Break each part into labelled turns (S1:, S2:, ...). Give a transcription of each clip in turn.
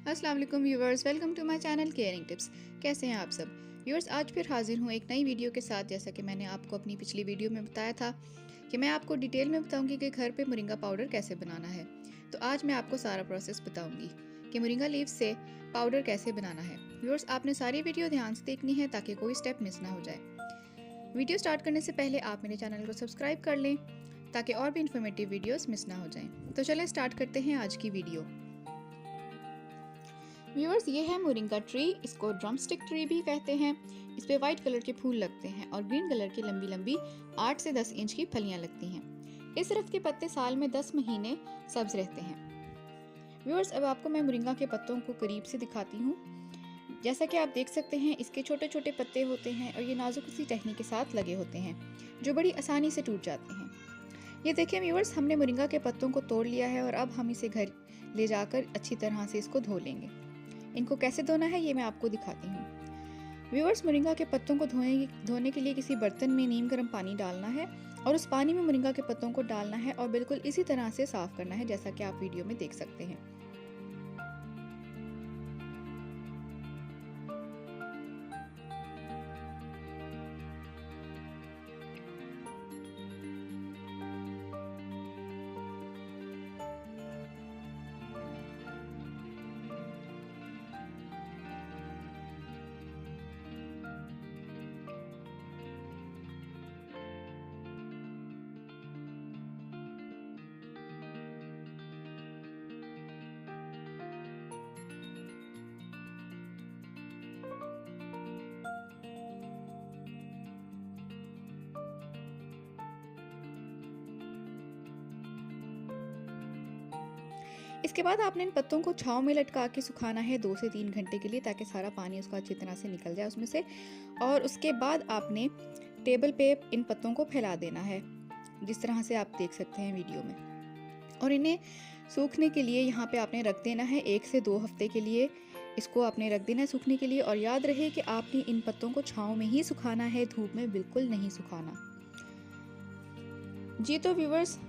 S1: अस्सलाम वालेकुम viewers, welcome to my channel caring tips. कैसे हैं आप सब व्यूवर्स? आज फिर हाजिर हूँ एक नई वीडियो के साथ। जैसा कि मैंने आपको अपनी पिछली वीडियो में बताया था कि मैं आपको डिटेल में बताऊंगी कि घर पे मोरिंगा पाउडर कैसे बनाना है। तो आज मैं आपको सारा प्रोसेस बताऊंगी कि मोरिंगा लीव्स से पाउडर कैसे बनाना है। व्यूवर्स, आपने सारी वीडियो ध्यान से देखनी है ताकि कोई स्टेप मिस ना हो जाए। वीडियो स्टार्ट करने से पहले आप मेरे चैनल को सब्सक्राइब कर लें ताकि और भी इन्फॉर्मेटिव वीडियोस मिस ना हो जाएं। तो चलें स्टार्ट करते हैं आज की वीडियो। व्यूअर्स, ये है मोरिंगा ट्री। इसको ड्रम स्टिक ट्री भी कहते हैं। इस पे वाइट कलर के फूल लगते हैं और ग्रीन कलर की लंबी लंबी 8 से 10 इंच की फलियां लगती हैं। इस दरख्त के पत्ते साल में 10 महीने सब्ज रहते हैं। व्यूअर्स, अब आपको मैं मोरिंगा के पत्तों को करीब से दिखाती हूँ। जैसा कि आप देख सकते हैं, इसके छोटे छोटे पत्ते होते हैं और ये नाजुक सी टहनी के साथ लगे होते हैं जो बड़ी आसानी से टूट जाते हैं। ये देखिए व्यूअर्स, हमने मोरिंगा के पत्तों को तोड़ लिया है और अब हम इसे घर ले जाकर अच्छी तरह से इसको धो लेंगे। इनको कैसे धोना है ये मैं आपको दिखाती हूँ। व्यूअर्स, मोरिंगा के पत्तों को धोने के लिए किसी बर्तन में नीम गर्म पानी डालना है और उस पानी में मोरिंगा के पत्तों को डालना है और बिल्कुल इसी तरह से साफ करना है जैसा कि आप वीडियो में देख सकते हैं। इसके बाद आपने इन पत्तों को छांव में लटका के सुखाना है 2 से 3 घंटे के लिए ताकि सारा पानी उसका अच्छी तरह से निकल जाए उसमें से। और उसके बाद आपने टेबल पे इन पत्तों को फैला देना है जिस तरह से आप देख सकते हैं वीडियो में। और इन्हें सूखने के लिए यहाँ पे आपने रख देना है 1 से 2 हफ्ते के लिए। इसको आपने रख देना है सूखने के लिए और याद रहे कि आपने इन पत्तों को छांव में ही सुखाना है, धूप में बिल्कुल नहीं सुखाना। जी तो व्यूवर्स,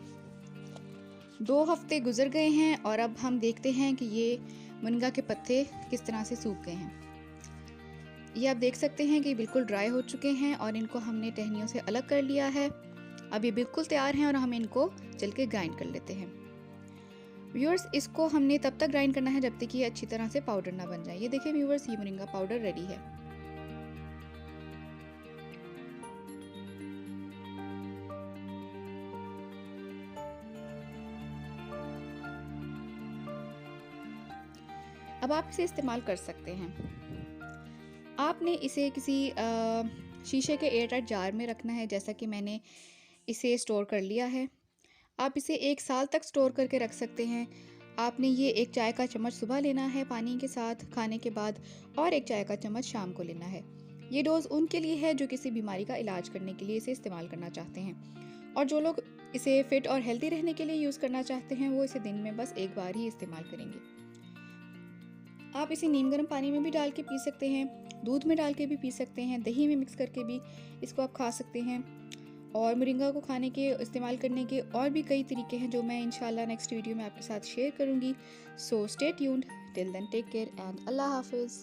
S1: 2 हफ्ते गुजर गए हैं और अब हम देखते हैं कि ये मोरिंगा के पत्ते किस तरह से सूख गए हैं। ये आप देख सकते हैं कि बिल्कुल ड्राई हो चुके हैं और इनको हमने टहनियों से अलग कर लिया है। अब ये बिल्कुल तैयार हैं और हम इनको चल के ग्राइंड कर लेते हैं। व्यूअर्स, इसको हमने तब तक ग्राइंड करना है जब तक ये अच्छी तरह से पाउडर ना बन जाए। ये देखिए व्यूअर्स, ये मोरिंगा पाउडर रेडी है। अब आप इसे इस्तेमाल कर सकते हैं। आपने इसे किसी शीशे के एयरटाइट जार में रखना है जैसा कि मैंने इसे स्टोर कर लिया है। आप इसे 1 साल तक स्टोर करके रख सकते हैं। आपने ये 1 चाय का चम्मच सुबह लेना है पानी के साथ खाने के बाद और 1 चाय का चम्मच शाम को लेना है। ये डोज उनके लिए है जो किसी बीमारी का इलाज करने के लिए इसे इस्तेमाल करना चाहते हैं और जो लोग इसे फिट और हेल्दी रहने के लिए यूज़ करना चाहते हैं वो इसे दिन में बस 1 बार ही इस्तेमाल करेंगे। आप इसे नीम गर्म पानी में भी डाल के पी सकते हैं, दूध में डाल के भी पी सकते हैं, दही में मिक्स करके भी इसको आप खा सकते हैं। और मोरिंगा को खाने के इस्तेमाल करने के और भी कई तरीके हैं जो मैं इंशाल्लाह नेक्स्ट वीडियो में आपके साथ शेयर करूंगी। So stay tuned, till then take care and अल्लाह हाफिज़।